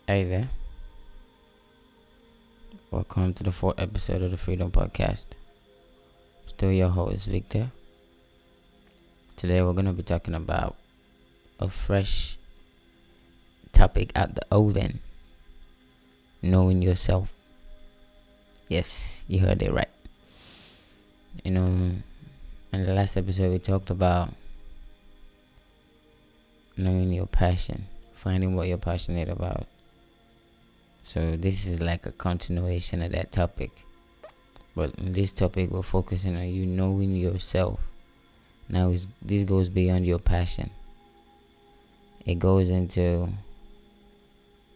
Hey there, welcome to the fourth episode of the Freedom Podcast. Still your host, Victor. Today we're going to be talking about a fresh topic at the oven. Knowing yourself. Yes, you heard it right. In the last episode we talked about knowing your passion, finding what you're passionate about. So this is like a continuation of that topic. But in this topic, we're focusing on you knowing yourself. Now, this goes beyond your passion. It goes into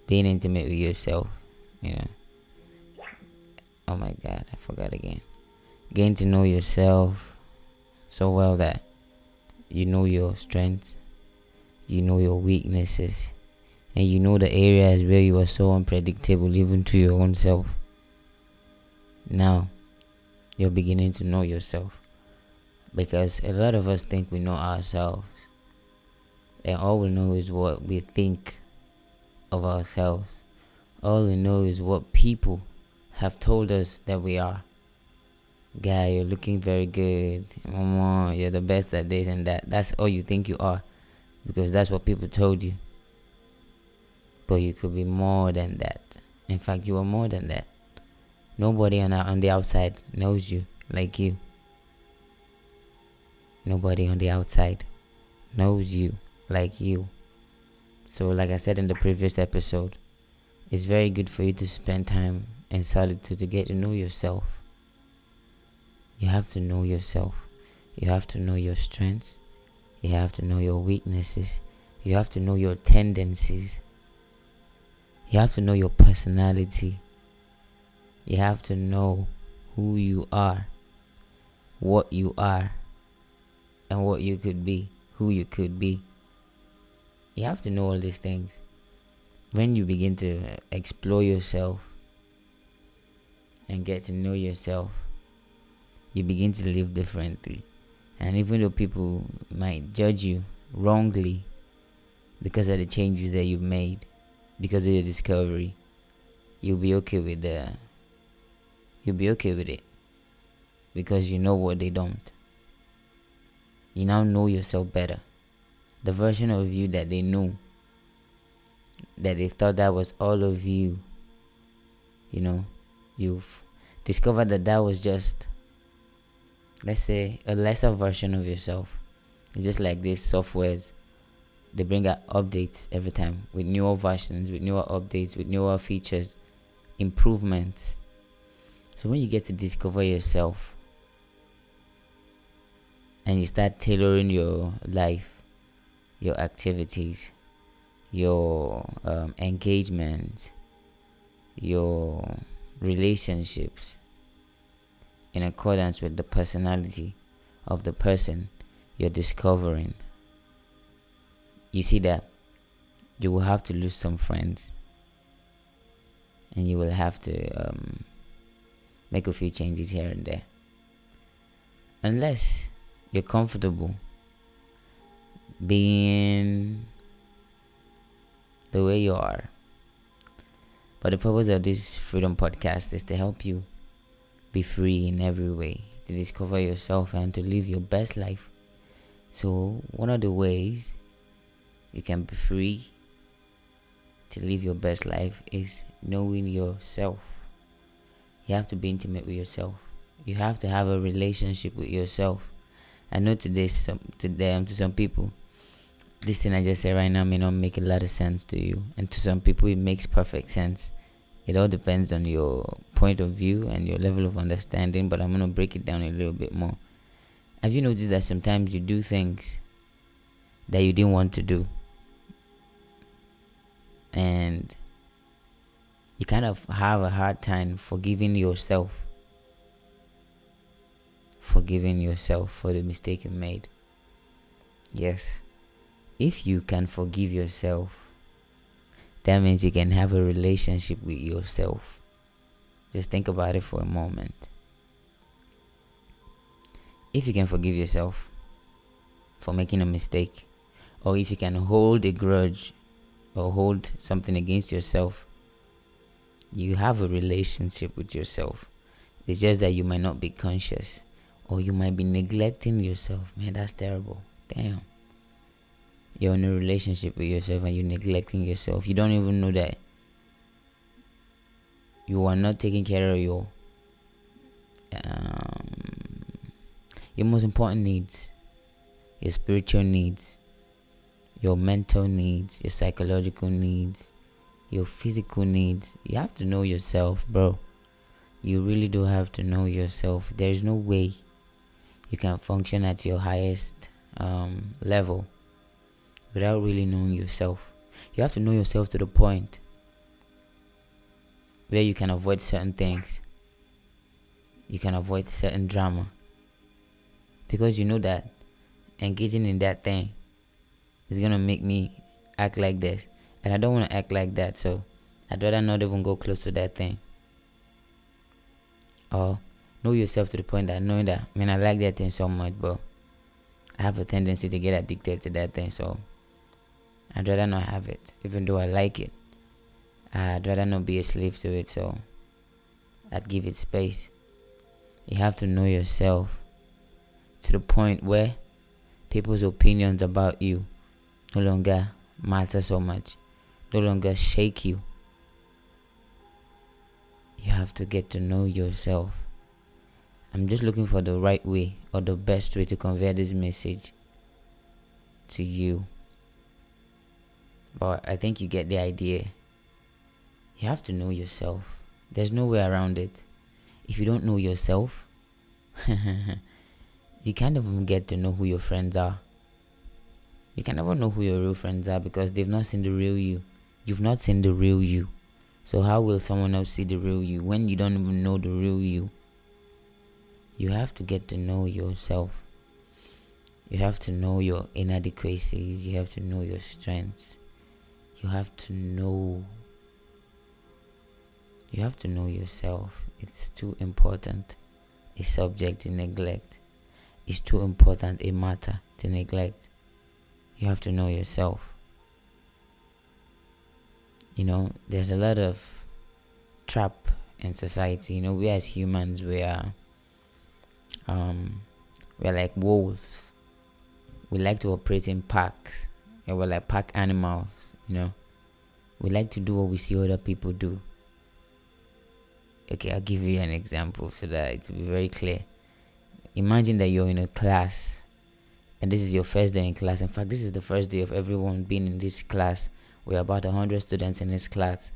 being intimate with yourself. Oh my God, I forgot again. Getting to know yourself so well that you know your strengths, you know your weaknesses, and you know the areas where you are so unpredictable even to your own self. Now, you're beginning to know yourself. Because a lot of us think we know ourselves. And all we know is what we think of ourselves. All we know is what people have told us that we are. Guy, you're looking very good. Mama, you're the best at this and that. That's all you think you are. Because that's what people told you. But you could be more than that. In fact, you are more than that. Nobody on the outside knows you like you. Nobody on the outside knows you like you. So like I said in the previous episode, it's very good for you to spend time in solitude to get to know yourself. You have to know yourself. You have to know your strengths. You have to know your weaknesses. You have to know your tendencies. You have to know your personality. You have to know who you are, what you are, and what you could be, who you could be. You have to know all these things. When you begin to explore yourself and get to know yourself, you begin to live differently. And even though people might judge you wrongly because of the changes that you've made, because of your discovery, you'll be okay with it. Because you know what they don't. You now know yourself better. The version of you that they knew, that they thought that was all of you, you've discovered that was just, let's say, a lesser version of yourself. It's just like these softwares. They bring out updates every time with newer versions, with newer updates, with newer features, improvements. So when you get to discover yourself and you start tailoring your life, your activities, your engagement, your relationships in accordance with the personality of the person you're discovering, you see that you will have to lose some friends and you will have to make a few changes here and there, unless you're comfortable being the way you are. But the purpose of this Freedom Podcast is to help you be free in every way, to discover yourself and to live your best life. So one of the ways you can be free to live your best life is knowing yourself. You have to be intimate with yourself. You have to have a relationship with yourself. I know to some people, this thing I just said right now may not make a lot of sense to you. And to some people, it makes perfect sense. It all depends on your point of view and your level of understanding, but I'm going to break it down a little bit more. Have you noticed that sometimes you do things that you didn't want to do? And you kind of have a hard time forgiving yourself for the mistake you made. Yes. If you can forgive yourself, that means you can have a relationship with yourself. Just think about it for a moment. If you can forgive yourself for making a mistake, or if you can hold a grudge or hold something against yourself. You have a relationship with yourself. It's just that you might not be conscious, or you might be neglecting yourself. Man, that's terrible. Damn. You're in a relationship with yourself and you're neglecting yourself. You don't even know that you are not taking care of your most important needs, your spiritual needs, your mental needs, your psychological needs, your physical needs. You have to know yourself, bro. You really do have to know yourself. There's no way you can function at your highest level without really knowing yourself. You have to know yourself to the point where you can avoid certain things. You can avoid certain drama. Because you know that engaging in that thing is going to make me act like this. And I don't want to act like that, so I'd rather not even go close to that thing. Or know yourself to the point that knowing that, man, I like that thing so much, but I have a tendency to get addicted to that thing, so I'd rather not have it. Even though I like it, I'd rather not be a slave to it, so I'd give it space. You have to know yourself to the point where people's opinions about you no longer matter so much, no longer shake you. You have to get to know yourself. I'm just looking for the right way or the best way to convey this message to you. But I think you get the idea. You have to know yourself. There's no way around it. If you don't know yourself, you can't even get to know who your friends are. You can never know who your real friends are because they've not seen the real you. You've not seen the real you. So how will someone else see the real you when you don't even know the real you? You have to get to know yourself. You have to know your inadequacies. You have to know your strengths. You have to know. You have to know yourself. It's too important a subject to neglect. It's too important a matter to neglect. You have to know yourself. You know, there's a lot of trap in society. You know, we as humans, we're like wolves. We like to operate in packs. And we're like pack animals, you know. We like to do what we see other people do. Okay, I'll give you an example so that it will be very clear. Imagine that you're in a class and this is your first day in class. In fact, this is the first day of everyone being in this class. We're about 100 students in this class.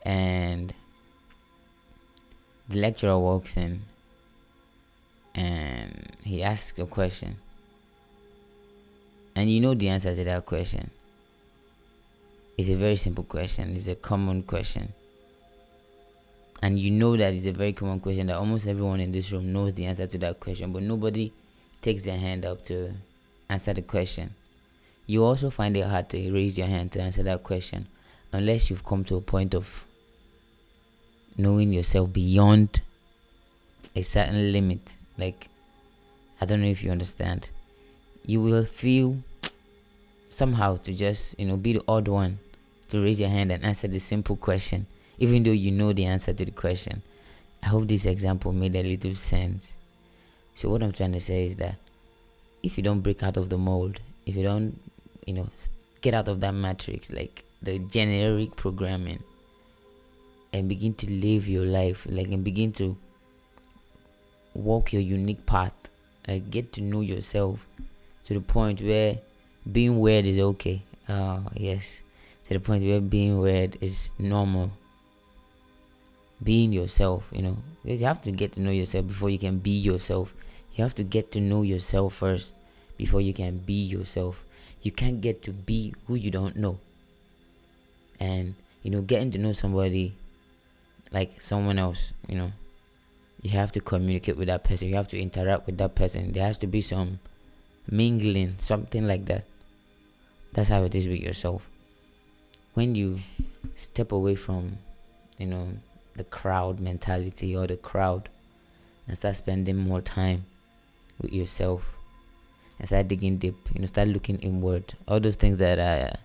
And the lecturer walks in and he asks a question. And you know the answer to that question. It's a very simple question. It's a common question. And you know that it's a very common question that almost everyone in this room knows the answer to that question. But nobody takes their hand up to answer the question. You also find it hard to raise your hand to answer that question unless you've come to a point of knowing yourself beyond a certain limit. Like, I don't know if you understand. You will feel somehow to just, be the odd one to raise your hand and answer the simple question, even though you know the answer to the question. I hope this example made a little sense. So what I'm trying to say is that if you don't break out of the mold, if you don't, get out of that matrix, like the generic programming, and begin to live your life, and begin to walk your unique path, get to know yourself to the point where being weird is okay. Yes, to the point where being weird is normal. Being yourself, because you have to get to know yourself before you can be yourself. You have to get to know yourself first before you can be yourself. You can't get to be who you don't know. And, getting to know somebody like someone else, you have to communicate with that person. You have to interact with that person. There has to be some mingling, something like that. That's how it is with yourself. When you step away from, the crowd mentality or the crowd and start spending more time with yourself and start digging deep, start looking inward, all those things that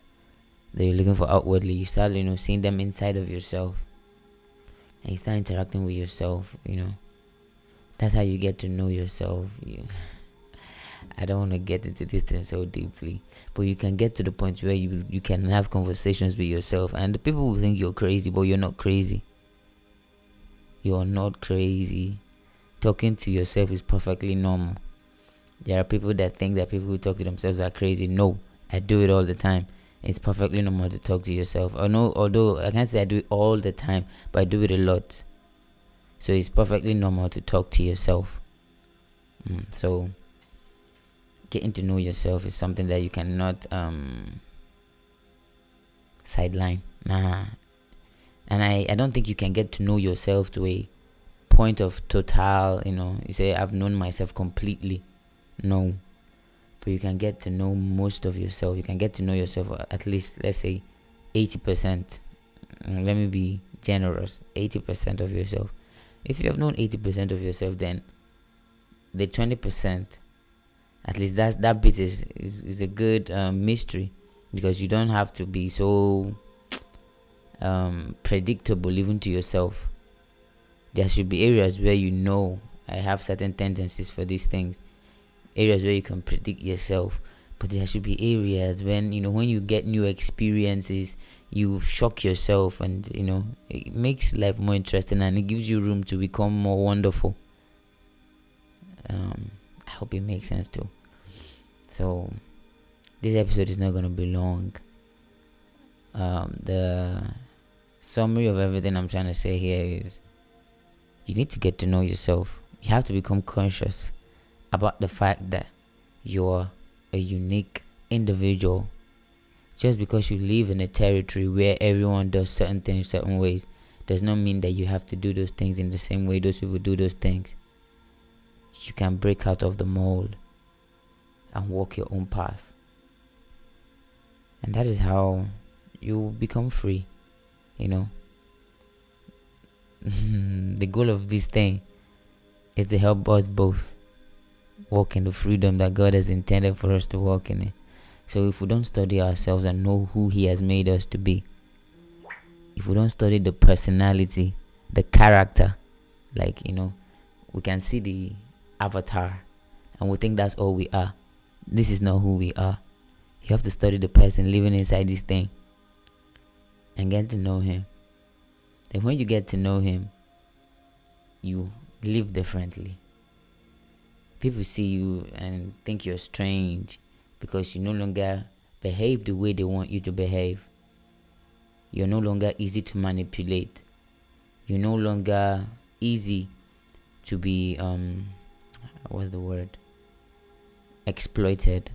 that you're looking for outwardly, you start, seeing them inside of yourself, and you start interacting with yourself. That's how you get to know yourself. I don't want to get into this thing so deeply, but you can get to the point where you can have conversations with yourself, and the people will think you're crazy, but you're not crazy. You're not crazy. Talking to yourself is perfectly normal. There are people that think that people who talk to themselves are crazy. No, I do it all the time. It's perfectly normal to talk to yourself. Although I can't say I do it all the time, but I do it a lot. So it's perfectly normal to talk to yourself. So getting to know yourself is something that you cannot sideline. Nah. And I don't think you can get to know yourself to a point of total, you say, I've known myself completely. No. But you can get to know most of yourself. You can get to know yourself at least, let's say, 80%. Let me be generous. 80% of yourself. If you have known 80% of yourself, then the 20%, at least that bit is a good mystery, because you don't have to be so predictable even to yourself. There should be areas where I have certain tendencies for these things, areas where you can predict yourself. But there should be areas when you get new experiences, you shock yourself, and it makes life more interesting, and it gives you room to become more wonderful. I hope it makes sense too. So this episode is not going to be long. The summary of everything I'm trying to say here is, you need to get to know yourself. You have to become conscious about the fact that you're a unique individual. Just because you live in a territory where everyone does certain things certain ways does not mean that you have to do those things in the same way those people do those things. You can break out of the mold and walk your own path. And that is how you become free. The goal of this thing is to help us both walk in the freedom that God has intended for us to walk in it. So if we don't study ourselves and know who He has made us to be, if we don't study the personality, the character, we can see the avatar and we think that's all we are. This is not who we are. You have to study the person living inside this thing and get to know him. Then when you get to know him, you live differently. People see you and think you're strange because you no longer behave the way they want you to behave. You're no longer easy to manipulate. You're no longer easy to be exploited.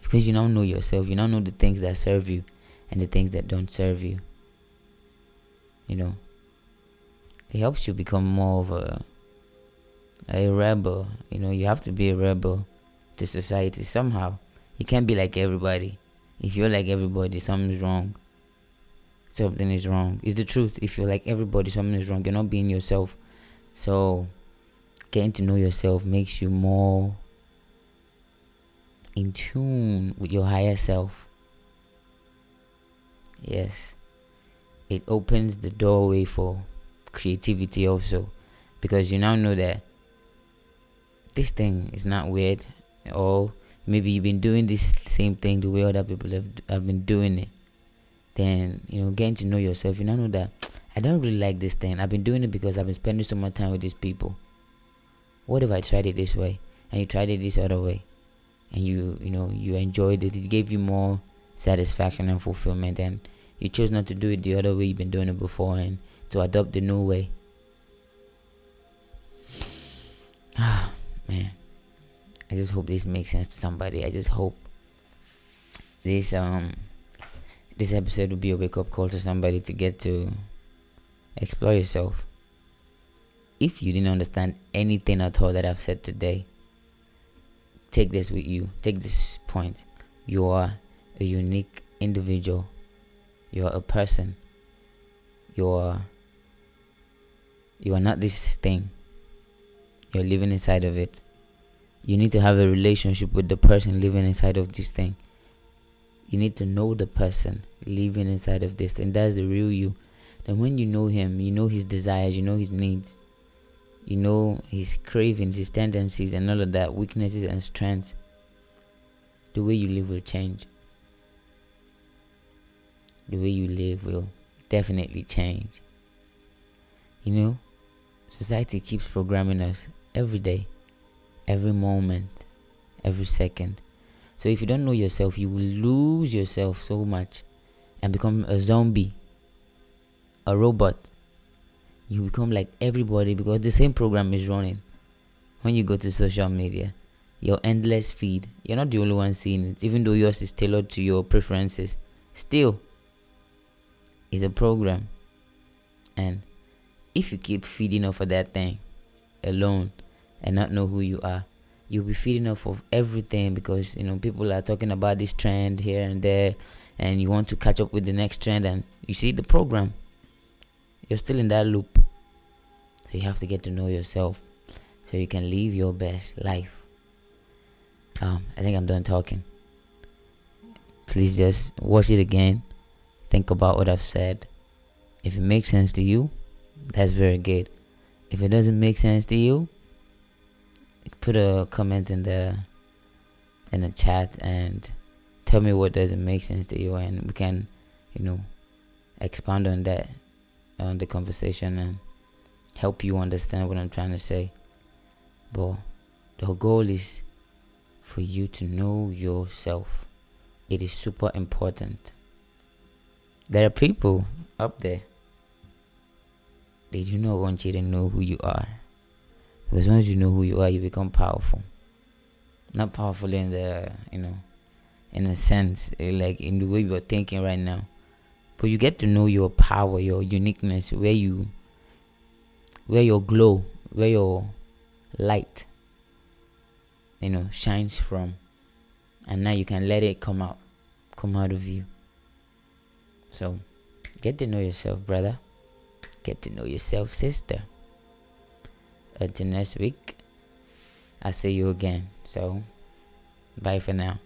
Because you now know yourself. You now know the things that serve you and the things that don't serve you. It helps you become more of a rebel. You have to be a rebel to society somehow. You can't be like everybody. If you're like everybody, something's wrong. Something is wrong. It's the truth. If you're like everybody, something is wrong. You're not being yourself. So getting to know yourself makes you more in tune with your higher self. Yes. It opens the doorway for creativity also, because you now know that this thing is not weird, or maybe you've been doing this same thing the way other people have been doing it. Then getting to know yourself, you now know that I don't really like this thing. I've been doing it because I've been spending so much time with these people. What if I tried it this way and you tried it this other way, and you enjoyed it? It gave you more satisfaction and fulfillment, and you chose not to do it the other way you've been doing it before, and to adopt the new way. Man, I just hope this makes sense to somebody. I just hope this episode will be a wake-up call to somebody to get to explore yourself. If you didn't understand anything at all that I've said today, take this with you. Take this point. You are a unique individual. You are a person. You are not this thing. You're living inside of it. You need to have a relationship with the person living inside of this thing. You need to know the person living inside of this, and that's the real you. Then when you know him, you know his desires, you know his needs, you know his cravings, his tendencies, and all of that, weaknesses and strengths. The way you live will change. The way you live will definitely change. You know, society keeps programming us every day, every moment, every second. So if you don't know yourself, you will lose yourself so much and become a zombie, a robot. You become like everybody because the same program is running. When you go to social media, your endless feed, you're not the only one seeing it. Even though yours is tailored to your preferences, still, it's a program. And if you keep feeding off of that thing alone and not know who you are, you'll be feeding off of everything because, people are talking about this trend here and there, and you want to catch up with the next trend, and you see the program. You're still in that loop. So you have to get to know yourself so you can live your best life. I think I'm done talking. Please just watch it again. Think about what I've said. If it makes sense to you, that's very good. If it doesn't make sense to you, put a comment in the chat and tell me what doesn't make sense to you, and we can, expand on that, on the conversation, and help you understand what I'm trying to say. But the goal is for you to know yourself. It is super important. There are people up there, they do not want you to know who you are. Because once you know who you are, you become powerful. Not powerful in the, in a sense, like in the way you're thinking right now. But you get to know your power, your uniqueness, where your glow, where your light, shines from. And now you can let it come out of you. So, get to know yourself, brother. Get to know yourself, sister. Until next week, I'll see you again. So, bye for now.